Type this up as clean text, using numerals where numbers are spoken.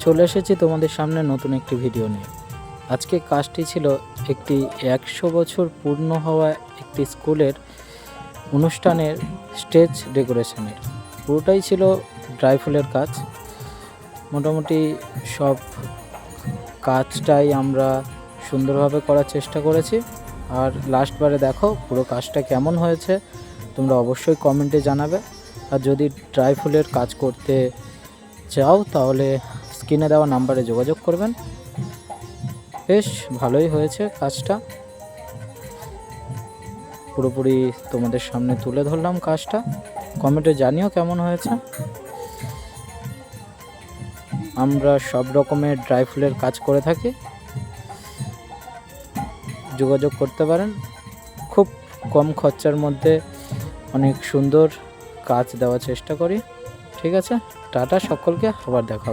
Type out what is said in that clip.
চলে এসেছি তোমাদের সামনে নতুন একটি ভিডিও নিয়ে। আজকে কাজটি ছিল একটি 100 বছর পূর্ণ হওয়া একটি স্কুলের অনুষ্ঠানের স্টেজ ডেকোরেশনের। পুরোটাই ছিল ড্রাই ফুলের কাজ। মোটামুটি সব কাজটাই আমরা সুন্দরভাবে করার চেষ্টা করেছি। আর লাস্টবারে দেখো পুরো কাজটা কেমন হয়েছে তোমরা অবশ্যই কমেন্টে জানাবে। আর যদি ড্রাই ফুলের কাজ করতে চাও তাহলে স্ক্রিনে দেওয়া নাম্বারে যোগাযোগ করবেন। বেশ ভালোই হয়েছে কাজটা, পুরোপুরি তোমাদের সামনে তুলে ধরলাম কাজটা। কমেন্টে জানিও কেমন হয়েছে। আমরা সব রকমের ড্রাই ফুলের কাজ করে থাকি, যোগাযোগ করতে পারেন। খুব কম খরচার মধ্যে অনেক সুন্দর কাজ দেওয়ার চেষ্টা করি। ঠিক আছে, টাটা সকলকে, আবার দেখা হবে।